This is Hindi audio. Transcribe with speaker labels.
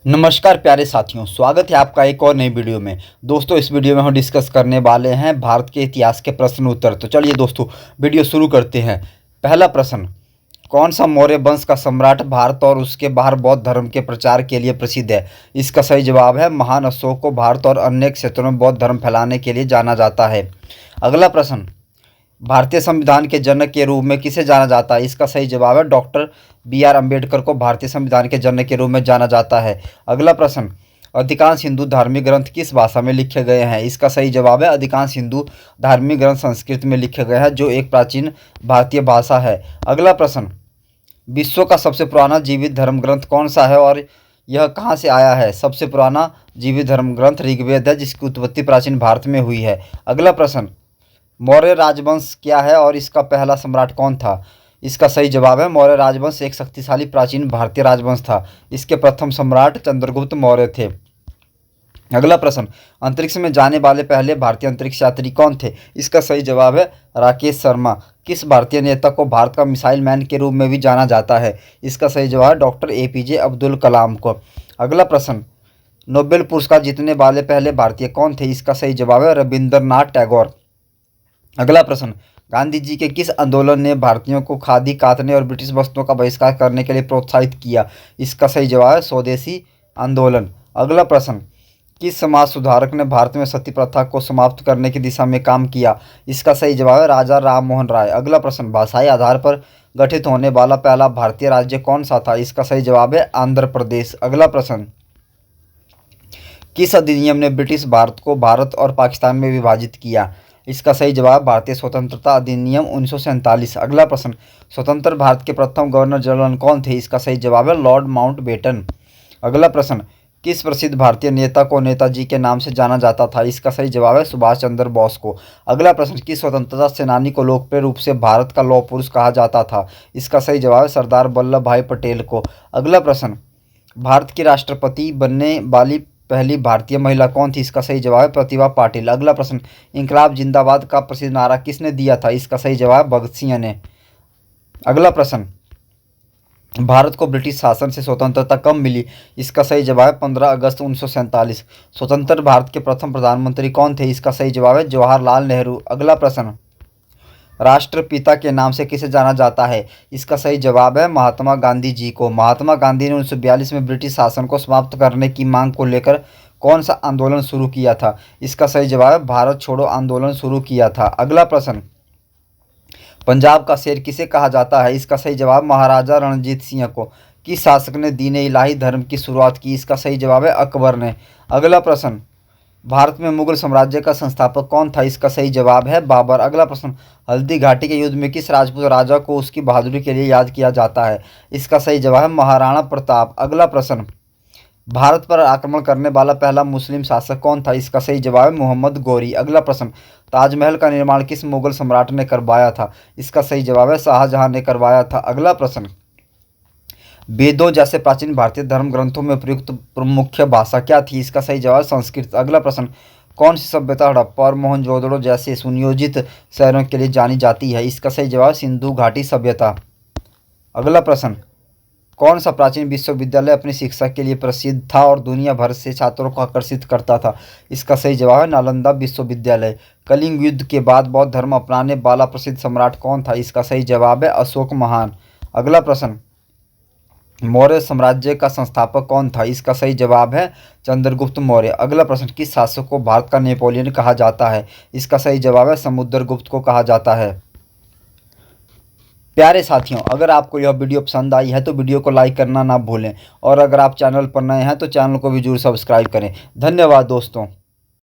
Speaker 1: नमस्कार प्यारे साथियों, स्वागत है आपका एक और नई वीडियो में। दोस्तों, इस वीडियो में हम डिस्कस करने वाले हैं भारत के इतिहास के प्रश्न उत्तर। तो चलिए दोस्तों, वीडियो शुरू करते हैं। पहला प्रश्न, कौन सा मौर्य वंश का सम्राट भारत और उसके बाहर बौद्ध धर्म के प्रचार के लिए प्रसिद्ध है? इसका सही जवाब है महान अशोक को भारत और अन्य क्षेत्रों में बौद्ध धर्म फैलाने के लिए जाना जाता है। अगला प्रश्न, भारतीय संविधान के जनक के रूप में किसे जाना जाता है? इसका सही जवाब है डॉक्टर बी.आर. अम्बेडकर को भारतीय संविधान के जनक के रूप में जाना जाता है। अगला प्रश्न, अधिकांश हिंदू धार्मिक ग्रंथ किस भाषा में लिखे गए हैं? इसका सही जवाब है अधिकांश हिंदू धार्मिक ग्रंथ संस्कृत में लिखे गए हैं, जो एक प्राचीन भारतीय भाषा है। अगला प्रश्न, विश्व का सबसे पुराना जीवित धर्म ग्रंथ कौन सा है और यह कहाँ से आया है? सबसे पुराना जीवित धर्म ग्रंथ ऋग्वेद है, जिसकी उत्पत्ति प्राचीन भारत में हुई है। अगला प्रश्न, मौर्य राजवंश क्या है और इसका पहला सम्राट कौन था? इसका सही जवाब है मौर्य राजवंश एक शक्तिशाली प्राचीन भारतीय राजवंश था। इसके प्रथम सम्राट चंद्रगुप्त मौर्य थे। अगला प्रश्न, अंतरिक्ष में जाने वाले पहले भारतीय अंतरिक्ष यात्री कौन थे? इसका सही जवाब है राकेश शर्मा। किस भारतीय नेता को भारत का मिसाइल मैन के रूप में भी जाना जाता है? इसका सही जवाब है डॉक्टर ए.पी.जे. अब्दुल कलाम को। अगला प्रश्न, नोबेल पुरस्कार जीतने वाले पहले भारतीय कौन थे? इसका सही जवाब है रविंद्रनाथ टैगोर। अगला प्रश्न, गांधी जी के किस आंदोलन ने भारतीयों को खादी कातने और ब्रिटिश वस्तुओं का बहिष्कार करने के लिए प्रोत्साहित किया? इसका सही जवाब है स्वदेशी आंदोलन। अगला प्रश्न, किस समाज सुधारक ने भारत में सती प्रथा को समाप्त करने की दिशा में काम किया? इसका सही जवाब है राजा राम मोहन राय। अगला प्रश्न, भाषाई आधार पर गठित होने वाला पहला भारतीय राज्य कौन सा था? इसका सही जवाब है आंध्र प्रदेश। अगला प्रश्न, किस अधिनियम ने ब्रिटिश भारत को भारत और पाकिस्तान में विभाजित किया? इसका सही जवाब भारतीय स्वतंत्रता अधिनियम 1947। अगला प्रश्न, स्वतंत्र भारत के प्रथम गवर्नर जनरल कौन थे? इसका सही जवाब है लॉर्ड माउंटबेटन। अगला प्रश्न, किस प्रसिद्ध भारतीय नेता को नेताजी के नाम से जाना जाता था? इसका सही जवाब है सुभाष चंद्र बोस को। अगला प्रश्न, किस स्वतंत्रता सेनानी को लोकप्रिय रूप से भारत का लौह पुरुष कहा जाता था? इसका सही जवाब है सरदार वल्लभ भाई पटेल को। अगला प्रश्न, भारत की राष्ट्रपति बनने वाली पहली भारतीय महिला कौन थी? इसका सही जवाब है प्रतिभा पाटिल। अगला प्रश्न, इंकलाब जिंदाबाद का प्रसिद्ध नारा किसने दिया था? इसका सही जवाब भगत सिंह ने। अगला प्रश्न, भारत को ब्रिटिश शासन से स्वतंत्रता कब मिली? इसका सही जवाब है 15 अगस्त 1947। स्वतंत्र भारत के प्रथम प्रधानमंत्री कौन थे? इसका सही जवाब है जवाहरलाल नेहरू। अगला प्रश्न, राष्ट्रपिता के नाम से किसे जाना जाता है? इसका सही जवाब है महात्मा गांधी जी को। महात्मा गांधी ने 1942 में ब्रिटिश शासन को समाप्त करने की मांग को लेकर कौन सा आंदोलन शुरू किया था? इसका सही जवाब है भारत छोड़ो आंदोलन शुरू किया था। अगला प्रश्न, पंजाब का शेर किसे कहा जाता है? इसका सही जवाब महाराजा रणजीत सिंह को। किस शासक ने दीन इलाही धर्म की शुरुआत की? इसका सही जवाब है अकबर ने। अगला प्रश्न, भारत में मुगल साम्राज्य का संस्थापक कौन था? इसका सही जवाब है बाबर। अगला प्रश्न, हल्दी घाटी के युद्ध में किस राजपूत राजा को उसकी बहादुरी के लिए याद किया जाता है? इसका सही जवाब है महाराणा प्रताप। अगला प्रश्न, भारत पर आक्रमण करने वाला पहला मुस्लिम शासक कौन था? इसका सही जवाब है मोहम्मद गौरी। अगला प्रश्न, ताजमहल का निर्माण किस मुगल सम्राट ने करवाया था? इसका सही जवाब है शाहजहां ने करवाया था। अगला प्रश्न, वेदों जैसे प्राचीन भारतीय धर्म ग्रंथों में प्रयुक्त मुख्य भाषा क्या थी? इसका सही जवाब संस्कृत। अगला प्रश्न, कौन सी सभ्यता हड़प्पा और मोहनजोदड़ो जैसे सुनियोजित शहरों के लिए जानी जाती है? इसका सही जवाब सिंधु घाटी सभ्यता। अगला प्रश्न, कौन सा प्राचीन विश्वविद्यालय अपनी शिक्षा के लिए प्रसिद्ध था और दुनिया भर से छात्रों को आकर्षित करता था? इसका सही जवाब है नालंदा विश्वविद्यालय। कलिंग युद्ध के बाद बौद्ध धर्म अपनाने वाला प्रसिद्ध सम्राट कौन था? इसका सही जवाब है अशोक महान। अगला प्रश्न, मौर्य साम्राज्य का संस्थापक कौन था? इसका सही जवाब है चंद्रगुप्त मौर्य। अगला प्रश्न, किस शासक को भारत का नेपोलियन कहा जाता है? इसका सही जवाब है समुद्रगुप्त को कहा जाता है। प्यारे साथियों, अगर आपको यह वीडियो पसंद आई है तो वीडियो को लाइक करना ना भूलें और अगर आप चैनल पर नए हैं तो चैनल को भी जरूर सब्सक्राइब करें। धन्यवाद दोस्तों।